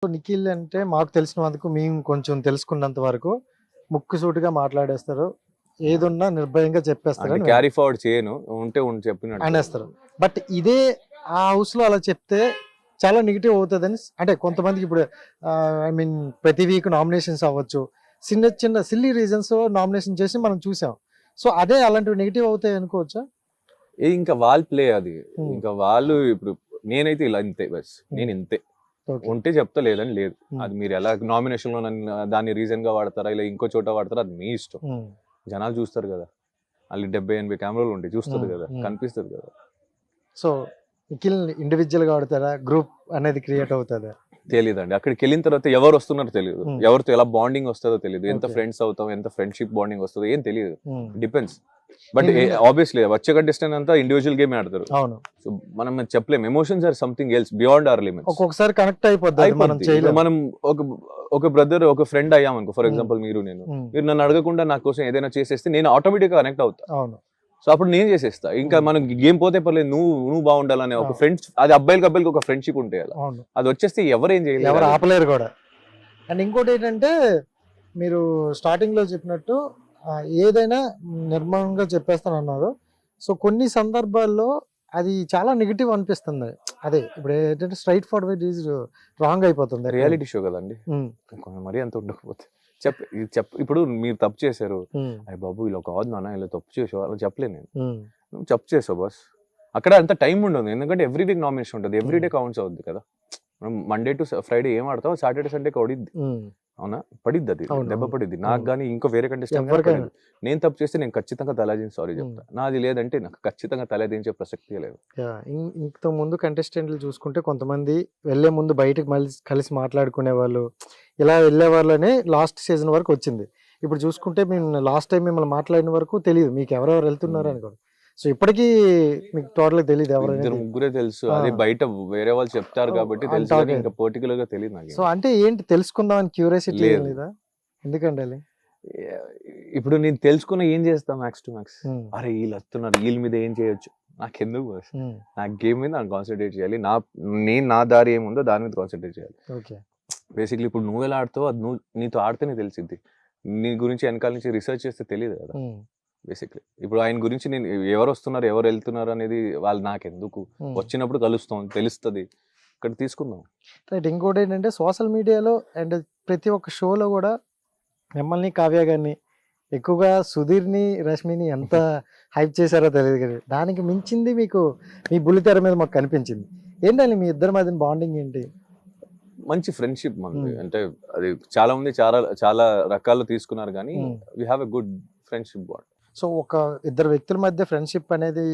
So Nikhil అంటే మాకు తెలిసినందుకు మేము కొంచెం తెలుసుకున్నంత వరకు ముక్కుసూటిగా మాట్లాడేస్తారు, ఏదున్నా నిర్భయంగా చెప్పేస్తారు అంటే క్యారీ ఫార్వర్డ్ చేయను, ఉంటే చెప్పినట్టు అనేస్తారు. బట్ ఇదే ఆ హౌస్ లో అలా చెప్తే చాలా నెగిటివ్ అవుతుందని, అంటే కొంతమందికి ఇప్పుడు ఐ మీన్ ప్రతి వీక్ నామినేషన్స్ అవ్వచ్చు, చిన్న చిన్న సిల్లీ రీజన్స్ నామినేషన్ చేసి మనం చూసాం. సో అదే అలాంటివి నెగిటివ్ అవుతాయి అనుకోవచ్చా? ఇంకా వాళ్ళు ప్లే అది, ఇంకా వాళ్ళు ఇప్పుడు నేనైతే ఇలా ఇంతే బస్, నేను ఇంతే ఉంటే చెప్తా, లేదని లేదు. అది మీరు ఎలా నామినేషన్ లో దాన్ని రీజన్ గా వాడతారా, ఇలా ఇంకో చోట వాడతారా, అది మీ ఇష్టం. జనాలు చూస్తారు కదా, వాళ్ళు 70-80 కెమెరాలు ఉంటాయి, చూస్తారు కదా, కనిపిస్తుంది కదా. సో నిఖిల్ ఇండివిజువల్ గా ఆడతారా, గ్రూప్ అనేది క్రియేట్ అవుతుందా? తెలియదండి. అక్కడికి వెళ్ళిన తర్వాత ఎవరు వస్తున్నారో తెలియదు, ఎవరితో ఎలా బాండింగ్ వస్తుందో తెలియదు, ఎంత ఫ్రెండ్స్ అవుతాం, ఎంత ఫ్రెండ్షిప్ బాండింగ్ వస్తుందో ఏం తెలియదు, డిపెండ్స్. బట్ ఆబ్వియస్లీ వచ్చే కంటెస్టెంట్ అంతా ఇండివిజువల్ గేమ్ ఆడతారు. అవును, సో మనం చెప్పలేం, emotions or something else beyond our limits. ఒక్కొక్కసారి కనెక్ట్ అయిపోద్ది. మనం ఒక బ్రదర్, ఒక ఫ్రెండ్ అయ్యాం అనుకో, ఫర్ ఎగ్జాంపుల్ మీరు నన్ను అడగకుండా నా కోసం ఏదైనా చేసేస్తే నేను ఆటోమేటిక్ గా కనెక్ట్ అవుతా. అవును, సో అప్పుడు నేను చేసేస్తా. ఇంకా మనం గేమ్ పోతే పర్లేదు, నువ్వు బాగుండాలనే ఒక ఫ్రెండ్స్, అది అబ్బాయిలకి ఒక ఫ్రెండ్షిప్ ఉంటే అది వచ్చేస్తే ఎవరేం చేయలేరు, ఎవరు ఆపలేరు కూడా. అండ్ ఇంకోటి ఏంటంటే మీరు స్టార్టింగ్ లో చెప్పినట్టు ఏదైనా నిర్మలంగా చెప్పేస్తానన్నారు. సో కొన్ని సందర్భాల్లో అది చాలా నెగిటివ్ అనిపిస్తుంది. అదే ఇప్పుడు ఏంటంటే స్ట్రైట్ ఫార్వర్డ్ ఈజ్ రాంగ్ అయిపోతుంది. రియాలిటీ షో కదండి, మరీ అంత ఉండకపోతే ఇప్పుడు మీరు తప్పు చేశారు, అయ్య బాబు ఇలా కాదు నాన్న, ఇలా తప్పు చేసావు అలా చెప్పలేను నేను. నువ్వు తప్పు చేసావు బస్, అక్కడ అంత టైం ఉండదు, ఎందుకంటే ఎవ్రీ వీక్ నామినేషన్ ఉంటుంది, ఎవ్రీ డే కౌంట్స్ అవుద్ది కదా. మనం మండే టు ఫ్రైడే ఏం ఆడతాం, సాటర్డే సండేకి పడిద్ది, అవునా, పడిద్ది, అది దెబ్బ పడిద్ది నాకు కానీ ఇంకో వేరే కంటెస్టెంట్. నేను తప్పు చేస్తే నేను ఖచ్చితంగా తలదించి సారీ చెప్తా, నాది లేదంటే నాకు ఖచ్చితంగా తలదించే ప్రసక్తి లేదు. ఇంత ముందు కంటెస్టెంట్లు చూసుకుంటే కొంతమంది వెళ్లే ముందు బయటకు మళ్ళీ కలిసి మాట్లాడుకునే వాళ్ళు, ఇలా వెళ్ళే వాళ్ళనే లాస్ట్ సీజన్ వరకు వచ్చింది. ఇప్పుడు చూసుకుంటే మేము లాస్ట్ టైం మిమ్మల్ని మాట్లాడిన వరకు తెలియదు మీకు ఎవరెవరు వెళ్తున్నారు అని కూడా. సో ఇప్పటికీ మీకు టోటల్ తెలియదు, ఇద్దరు ముగ్గురే తెలుసు, అదే బయట వేరే వాళ్ళు చెప్తారు కాబట్టి తెలుసు, ఇంకా పర్టికులర్ గా తెలియదు నాకు. సో అంటే ఏంటి తెలుసుకుందాం అని క్యూరియాసిటీ లేదా? ఎందుకంటే ఇప్పుడు నేను తెలుసుకున్న ఏం చేస్తా, మ్యాక్స్ టు మ్యాక్స్, అరే వీళ్ళు వస్తున్నారు, వీళ్ళ మీద ఏం చేయొచ్చు, నాకెందుకు, నా గేమ్ మీద నాకు కాన్సన్ట్రేట్ చేయాలి, నేను నా దారి ఏముందో దాని మీద కాన్సన్ట్రేట్ చేయాలి. బేసిక్లీ ఇప్పుడు నువ్వు ఎలా ఆడుతావు అది నీతో ఆడితేనే తెలిసిద్ది, నీ గురించి వెనకాల నుంచి రీసెర్చ్ చేస్తే తెలియదు కదా. బేసిక్లీ ఇప్పుడు ఆయన గురించి నేను ఎవరు వస్తున్నారు ఎవరు వెళ్తున్నారు అనేది వాళ్ళు నాకెందుకు, వచ్చినప్పుడు కలుస్తాం తెలుస్తుంది, ఇక్కడ తీసుకుందాం. రైట్. ఇంకోటి ఏంటంటే సోషల్ మీడియాలో అండ్ ప్రతి ఒక్క షోలో కూడా మిమ్మల్ని, కావ్య గారిని, ఎక్కువగా సుధీర్ని, రష్మిని ఎంత హైప్ చేశారో తెలియదు కదా, దానికి మించింది మీకు మీ బుల్లితెర మీద మాకు కనిపించింది. ఏంటండి మీ ఇద్దరి మధ్య బాండింగ్ ఏంటి? మంచి ఫ్రెండ్షిప్ మనది, అంటే అది చాలా మంది చాలా రకాలు తీసుకున్నారు కానీ we have a good friendship bond. So ఒక ఇద్దరు వ్యక్తుల మధ్య ఫ్రెండ్షిప్ అనేది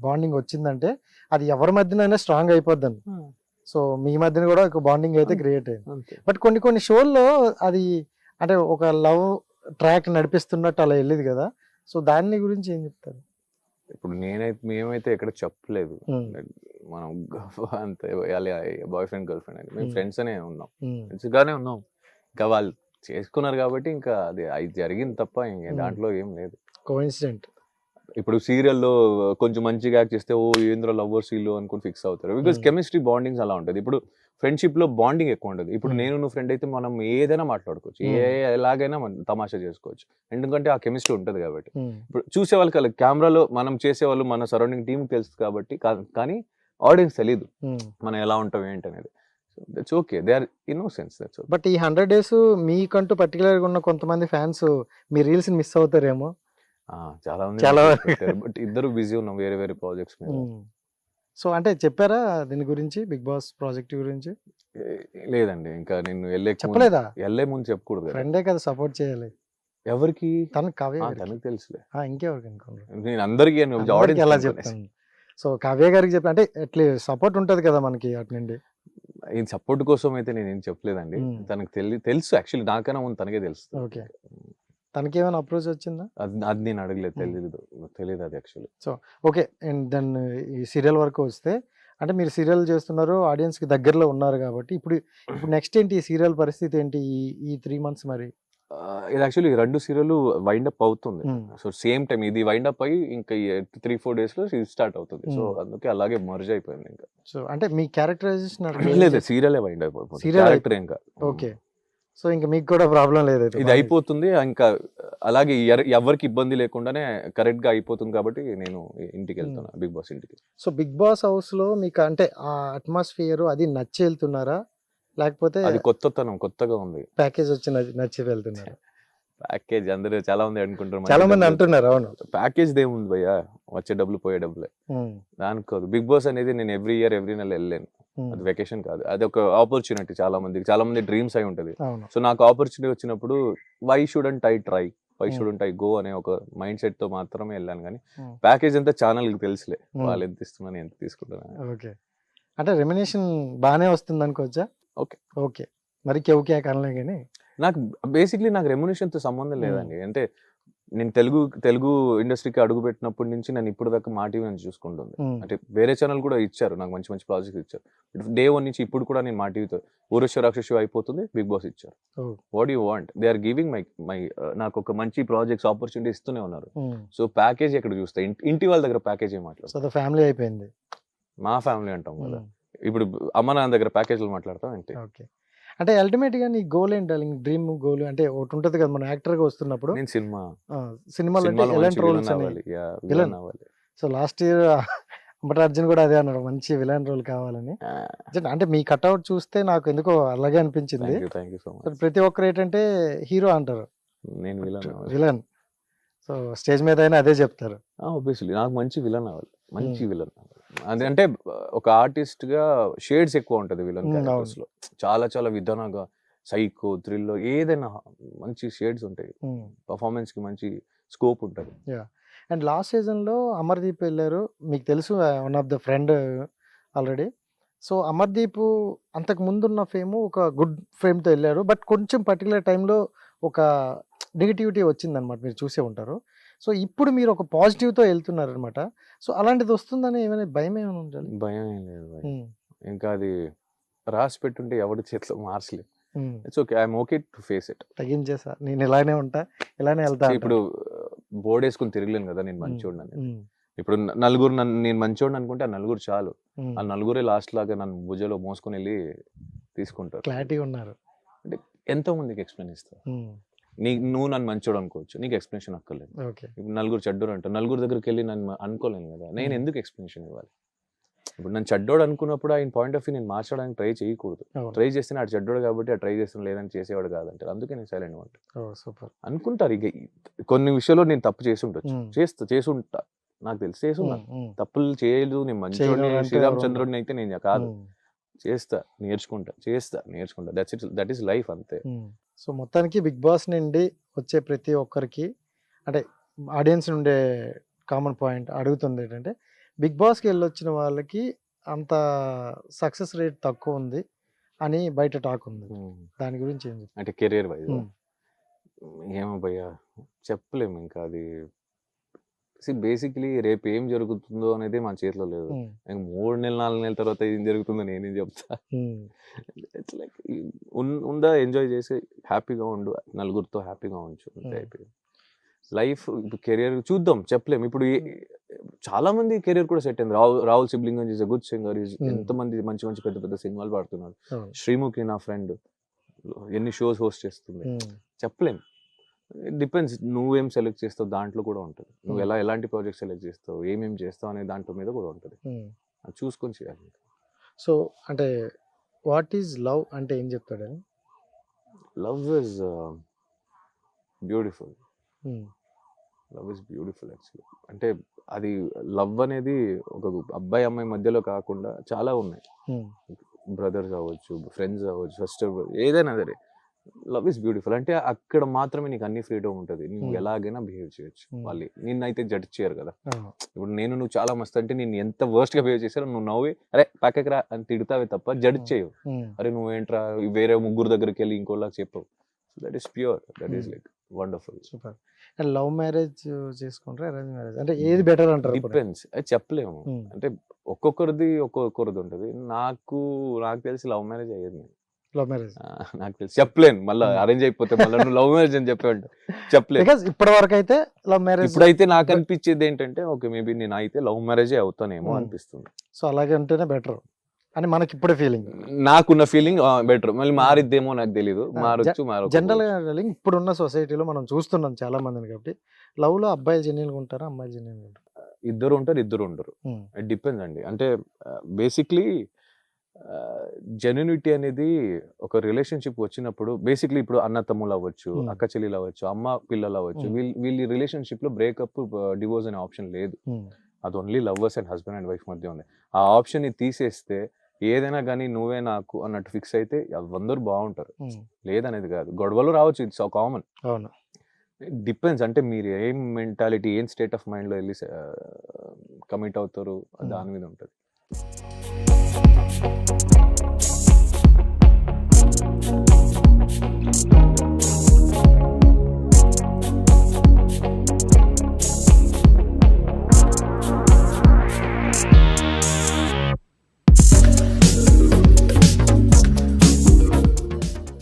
బాండింగ్ వచ్చిందంటే అది ఎవరి మధ్యనైనా స్ట్రాంగ్ అయిపోద్దండి. సో మీ మధ్యన కూడా ఒక బాండింగ్ అయితే క్రియేట్ అయింది. బట్ కొన్ని షోల్లో అది అంటే ఒక లవ్ ట్రాక్ నడిపిస్తున్నట్టు అలా వెళ్ళేది కదా, సో దాని గురించి ఏం చెప్తారు? ఇప్పుడు మేమైతే ఎక్కడ చెప్పలేదు, మనం అంతే బాయ్ ఫ్రెండ్ గర్ల్ ఫ్రెండ్ అని, మేము ఫ్రెండ్స్ అనే ఉన్నాం, ఫ్రెండ్స్ గానే ఉన్నాం. ఇంకా వాళ్ళు చేసుకున్నారు కాబట్టి ఇంకా అది జరిగింది తప్ప ఇంకా దాంట్లో ఏం లేదు. కోఇన్సిడెంట్. ఇప్పుడు సీరియల్లో కొంచెం మంచిగా యాక్ట్ చేస్తే ఓ ఏంద్ర లవర్స్ వీళ్ళు అనుకుని ఫిక్స్ అవుతారు, బికాస్ కెమిస్ట్రీ బాండింగ్స్ అలా ఉంటుంది. ఇప్పుడు ఫ్రెండ్షిప్ లో బాండింగ్ ఎక్కువ ఉంటుంది. ఇప్పుడు నేను నువ్వు ఫ్రెండ్ అయితే మనం ఏదైనా మాట్లాడుకోవచ్చు, ఎలాగైనా మనం తమాషా చేసుకోవచ్చు, ఎందుకంటే ఆ కెమిస్ట్రీ ఉంటుంది కాబట్టి. ఇప్పుడు చూసే వాళ్ళకి కెమెరాలో మనం చేసేవాళ్ళు మన సరౌండింగ్ టీమ్ తెలుసు కాబట్టి, కానీ ఆడియన్స్ తెలీదు మనం ఎలా ఉంటాం ఏంటనేది. That's okay, they are innocence, that's okay. But ఈ 100 days మీకంటూ పర్టికులర్గా ఉన్న కొంతమంది ఫ్యాన్స్ మీ రీల్స్ మిస్ అవుతారేమో. చాలా బట్ ఇద్దరు బిజీ ఉన్నాం వేరే వేరే ప్రాజెక్ట్స్ మీద. సో అంటే చెప్పారా దీని గురించి, బిగ్ బాస్ ప్రాజెక్ట్ గురించి? లేదండి, ఇంకా నేను చెప్పలేదా? వెళ్ళే ముందు చెప్పకూడదు, ఫ్రెండే కదా సపోర్ట్ చేయాలి. ఎవరికి? తనకు, కావ్య, తనకు తెలుసులే, ఇంకెవరికి అనుకోండి, నేను అందరికీ ఎలా చెప్తాను. సో కావ్య గారికి చెప్పి అంటే అట్లీస్ట్ సపోర్ట్ ఉంటుంది కదా మనకి అటు నుండి. ఈ సపోర్ట్ కోసం అయితే నేను ఏం చెప్పలేదండి, తనకు తెలుసు, యాక్చువల్లీ నాకైనా ముందు తనకే తెలుసు. ఓకే, తనకేమైనా అప్రోచ్ వచ్చిందా? అది నేను అడగలేదు, తెలియదు అది actually. So okay, and then ఈ సీరియల్ వరకు వస్తే, అంటే మీరు సీరియల్ చేస్తున్నారు, ఆడియన్స్ కి దగ్గరలో ఉన్నారు కాబట్టి ఇప్పుడు నెక్స్ట్ ఏంటి, ఈ సీరియల్ పరిస్థితి ఏంటి ఈ 3 months? మరి ఇది యాక్చువల్లీ 2 సీరియల్ వైండ్ అప్ అవుతుంది. Hmm. సో సేమ్ టైం ఇది వైండ్ అప్ అయ్యి ఇంకా 3-4 days లో ఇది స్టార్ట్ అవుతుంది. సో అందుకే అలాగే మర్జ్ అయిపోయింది ఇంకా. సో అంటే మీ క్యారెక్టరైజేషన్ లేదు సీరియలే వైండ్ అయిపోతుంది. Serial క్యారెక్టర్ ఇంకా. ఓకే. సో ఇంకా మీకు కూడా ప్రాబ్లం లేదు అయితే. ఇది అయిపోతుంది ఇంకా అలాగే ఎవరికి ఇబ్బంది లేకుండానే కరెక్ట్ గా అయిపోతుంది కాబట్టి నేను ఇంటికి వెళ్తాను, బిగ్ బాస్ ఇంటికి. సో బిగ్ బాస్ హౌస్ లో మీకు అంటే ఆ అట్మాస్ఫియర్ అది నచ్చి వెళ్తున్నారా, లేకపోతే అది కొత్తగా ఉంది. ప్యాకేజ్ వచ్చి నచ్చి వెళ్తున్నారా? ప్యాకేజ్ అందరూ చాలా మంది అనుకుంటారు, చాలా మంది అంటున్నారు. అవును. ప్యాకేజ్ ఏముంది భయ్యా, వచ్చే డబ్బులు పోయే డబ్బులే. దానికి కాదు, బిగ్ బాస్ అనేది నేను ఎవ్రీ నెల వెళ్ళలేను. అది వెకేషన్ కాదు, అది ఒక ఆపర్చునిటీ. చాలా మంది డ్రీమ్స్ అయి ఉంటది. సో నాకు ఆపర్చునిటీ వచ్చినప్పుడు వై షుడెంట్ ఐ గో అనే ఒక మైండ్ సెట్ తో మాత్రమే వెళ్ళాను. కానీ ప్యాకేజ్ అంతా ఛానల్ కి తెలుసులే, వాళ్ళు ఎంత ఇస్తున్నాను ఎంత తీసుకుంటున్నాను. ఓకే. అంటే రెమ్యునేషన్ బాగానే వస్తుంది అనుకోవచ్చా? ఓకే. మరి ఓకే కనలే కానీ నాకు బేసిక్లీ రెమ్యునేషన్ తో సంబంధం లేదండి. అంటే నేను తెలుగు ఇండస్ట్రీకి అడుగు పెట్టినప్పటి నుంచి నేను ఇప్పుడు దాకా మా టీవీ నుంచి చూసుకుంటుంది. అంటే వేరే ఛానల్ కూడా ఇచ్చారు నాకు, మంచి ప్రాజెక్ట్స్ ఇచ్చారు. డే 1 నుంచి ఇప్పుడు కూడా నేను మా టీవీతో ఊరశ్వ రాక్షసు అయిపోతుంది, బిగ్ బాస్ ఇచ్చారు. What you want, they are giving my నాకు ఒక మంచి ప్రాజెక్ట్స్ ఆపర్చునిటీ ఇస్తూనే ఉన్నారు. సో ప్యాకేజ్ ఎక్కడ చూస్తా, ఇంటి వాళ్ళ దగ్గర ప్యాకేజ్ ఏం మాట్లాడతారు? ఫ్యామిలీ అయిపోయింది, మా ఫ్యామిలీ అంటాం కదా. ఇప్పుడు అమ్మ నాన్న దగ్గర ప్యాకేజ్లు మాట్లాడతాం ఏంటి? ఓకే. అంటే అల్టిమేట్ గా నీ గోల్ ఏంటి, డ్రీమ్ గోల్ అంటే ఒకటి ఉంటది కదా, మన యాక్టర్ గా వస్తున్నప్పుడు నేను సినిమాలో ఎలాంటి రోల్స్ అవ్వాలి. So last year Ambati Arjun కూడా అదే అన్నాడు, మంచి విలన్ రోల్ కావాలని. అంటే మీ కట్అవుట్ చూస్తే నాకు ఎందుకో అలాగే అనిపించింది. ప్రతి ఒక్కరు ఏంటంటే హీరో అంటారు, నేను విలన్. సో స్టేజ్ మీద అయినా అదే చెప్తారు. ఆబ్వియస్లీ నాకు మంచి విలన్ అవ్వాలి, మంచి విలన్. అంటే ఒక ఆర్టిస్ట్ గా షేడ్స్ ఎక్కువ ఉంటది విలన్ క్యారెక్టర్స్ లో. చాలా విధానంగా సైకో, థ్రిల్, ఏదైనా మంచి షేడ్స్ ఉంటాయి. పర్ఫార్మెన్స్ కి మంచి స్కోప్ ఉంటది. అండ్ లాస్ట్ సీజన్ లో అమర్దీప్ వెళ్ళారు, మీకు తెలుసు, one of the friend already. So Amardeep అంతకు ముందున్న ఫేమ్ ఒక గుడ్ ఫేమ్ తో వెళ్ళారు, బట్ కొంచెం పర్టికులర్ టైంలో ఒక నెగిటివిటీ వచ్చిందనమాట, మీరు చూసే ఉంటారు. సో ఇప్పుడు మీరు ఒక పాజిటివ్ తో వెళ్తున్నారు అనమాట. సో అలాంటిది వస్తుందని ఏమైనా భయం ఏమైనా ఉండాలి? భయం ఏం లేదు, ఇంకా అది రాసి పెట్టుంటే ఎవరి చేతిలో మార్చలేదు. It's okay, I'm okay to face it. తగ్గించేసా, నేను ఇలానే ఉంటా, ఇలానే వెళ్తా. ఇప్పుడు బోర్డు వేసుకుని తిరగలేను కదా నేను మంచోడిని. ఇప్పుడు నలుగురు నేను మంచోడిని అనుకుంటే ఆ నలుగురు చాలు. ఆ నలుగురే లాస్ట్ లాగా నన్ను భుజలో మోసుకొని వెళ్ళి తీసుకుంటారు. క్లారిటీ ఉన్నారు అంటే ఎంతో మందికి ఎక్స్ప్లెయిన్ ఇస్తావు. నువ్వు నన్ను మంచోడు అనుకోవచ్చు, నీకు ఎక్స్ప్లెనేషన్ అక్కర్లేదు. ఇప్పుడు నలుగురు చెడ్డోడు అంటారు, నలుగురు దగ్గరికి వెళ్ళి నన్ను అనుకోలేను కదా, నేను ఎందుకు ఎక్స్ప్లెనేషన్ ఇవ్వాలి? ఇప్పుడు నన్ను చెడ్డోడు అనుకున్నప్పుడు ఆయన పాయింట్ ఆఫ్ వ్యూ నేను మార్చడానికి ట్రై చేయకూడదు. ట్రై చేస్తే ఆ చెడ్డోడు కాబట్టి ఆ ట్రై చేస్తున్నా, లేదని చేసేవాడు కాదంటారు. అందుకే నేను సైలెంట్ ఉంటాను. అనుకుంటారు ఇక కొన్ని విషయాల్లో నేను తప్పు చేసి ఉండొచ్చు, చేసి ఉంటా, నాకు తెలిసి చేస్తున్నా. తప్పులు చేయలేదు, నేను మంచోడిని శ్రీరామచంద్రుడిని అయితే నేను కాదు. నేర్చుకుంటా. దట్ ఈస్ లైఫ్, అంతే. సో మొత్తానికి బిగ్ బాస్ నుండి వచ్చే ప్రతి ఒక్కరికి, అంటే ఆడియన్స్ నుండే కామన్ పాయింట్ అడుగుతుంది ఏంటంటే, బిగ్ బాస్కి వెళ్ళొచ్చిన వాళ్ళకి అంత సక్సెస్ రేట్ తక్కువ ఉంది అని బయట టాక్ ఉంది. దాని గురించి ఏం చెప్తారు? అంటే కెరీర్ వైజ్ ఏమో భయ్యా చెప్పలేము. ఇంకా అది బేసిక్లీ రేపు ఏం జరుగుతుందో అనేది మన చేతిలో లేదు. 3 నెలలు 4 నెలల తర్వాత ఏం జరుగుతుందో నేనేం చెప్తా. ఇట్స్ లైక్ ఉందా, ఎంజాయ్ చేసి హ్యాపీగా ఉండు, నలుగురితో హ్యాపీగా ఉంచు, అయిపోయింది లైఫ్. ఇప్పుడు కెరియర్ చూద్దాం, చెప్పలేము. ఇప్పుడు చాలా మంది కెరియర్ కూడా సెట్ అయింది. Rahul Sipligunj is a good singer. ఎంతమంది మంచి పెద్ద సినిమాలు పాడుతున్నారు. శ్రీముఖి నా ఫ్రెండ్ ఎన్ని షోస్ హోస్ట్ చేస్తుంది, చెప్పలేము. డిపెండ్స్, నువ్వేం సెలెక్ట్ చేస్తావు దాంట్లో కూడా ఉంటుంది. నువ్వు ఎలాంటి ప్రాజెక్ట్ సెలెక్ట్ చేస్తావు, ఏమేం చేస్తావు అనే దాంట్లో మీద కూడా ఉంటుంది. అది చూసుకొని చేయాలి. సో అంటే వాట్ ఈజ్ లవ్ అంటే ఏం చెప్తాడని? Love is beautiful. Love is beautiful actually. అంటే అది లవ్ అనేది ఒక అబ్బాయి అమ్మాయి మధ్యలో కాకుండా చాలా ఉన్నాయి. బ్రదర్స్ అవ్వచ్చు, ఫ్రెండ్స్ అవ్వచ్చు, సిస్టర్, ఏదైనా సరే లవ్ ఇస్ బ్యూటిఫుల్. అంటే అక్కడ మాత్రమే నీకు అన్ని ఫ్రీడమ్ ఉంటుంది. నువ్వు ఎలాగైనా బిహేవ్ చేయొచ్చు. వాళ్ళు నిన్నైతే జడ్జ్ చేయరు కదా. ఇప్పుడు నువ్వు చాలా మస్తు అంటే నేను ఎంత వర్స్ట్ గా బిహేవ్ చేశారో నువ్వు నవ్వి అరే పక్కకి రా అని తిడతావే తప్ప జడ్జ్ చేయవు. అరే నువ్వేంట్రా వేరే ముగ్గురు దగ్గరికి వెళ్ళి ఇంకోలాగా చెప్పవు. That is pure, that is like wonderful. Super. Love marriage చేసుకుంటారా, అరేంజ్ మ్యారేజ్, అంటే ఏది బెటర్ అంటారు? డిపెండ్స్, అది చెప్పలేము. అంటే ఒక్కొక్కరిది ఉంటుంది. నాకు తెలిసి లవ్ మ్యారేజ్ అయ్యేది. Love marriage. నాకు తెలుసు, చెప్పలేను మళ్ళీ అరేంజ్ అయిపోతే మళ్ళీ నువ్వు లవ్ మ్యారేజ్ అని చెప్పేవాడు, చెప్పలేదు. బికాస్ ఇప్పటి వరకు అయితే లవ్ మ్యారేజ్. ఇప్పుడైతే నాకు అనిపించేది ఏంటంటే ఓకే మేబీ నేను అయితే లవ్ మ్యారేజే అవుతానేమో అనిపిస్తుంది. సో అలాగే ఉంటేనే బెటర్ అని మనకి ఇప్పుడే ఫీలింగ్. నాకున్న ఫీలింగ్ బెటర్, మళ్ళీ మారిద్దేమో నాకు తెలీదు, మారొచ్చు జనరల్ గా ఇప్పుడున్న సొసైటీలో మనం చూస్తున్నాం చాలా మందిని. కాబట్టి లవ్ లో అబ్బాయిలు జెన్యున్ గా ఉంటారా, అమ్మాయిలు జెన్యున్ గా ఉంటారు? ఇద్దరు ఉంటారు, ఇద్దరు ఉండరు. ఇట్ డిపెండ్స్ అండి. అంటే బేసిక్లీ జెన్యునిటీ అనేది ఒక రిలేషన్షిప్ వచ్చినప్పుడు, బేసిక్లీ ఇప్పుడు అన్న తమ్ముళ్ళు అవ్వచ్చు, అక్క చెల్లెలు అవ్వచ్చు, అమ్మ పిల్లలు అవ్వచ్చు, వీళ్ళ రిలేషన్షిప్ లో బ్రేకప్ డివోర్స్ అనే ఆప్షన్ లేదు. అది only lovers and husband and wife మధ్య ఉంది. ఆ ఆప్షన్ ని తీసేస్తే ఏదైనా కానీ నువ్వే నాకు అన్నట్టు ఫిక్స్ అయితే అందరూ బాగుంటారు, లేదనేది కాదు. గొడవలు రావచ్చు, ఇట్స్ కామన్. అవును, డిపెండ్స్. అంటే మీరు ఏం మెంటాలిటీ, ఏం స్టేట్ ఆఫ్ మైండ్ లో వెళ్ళి కమిట్ అవుతారు, దాని మీద ఉంటుంది.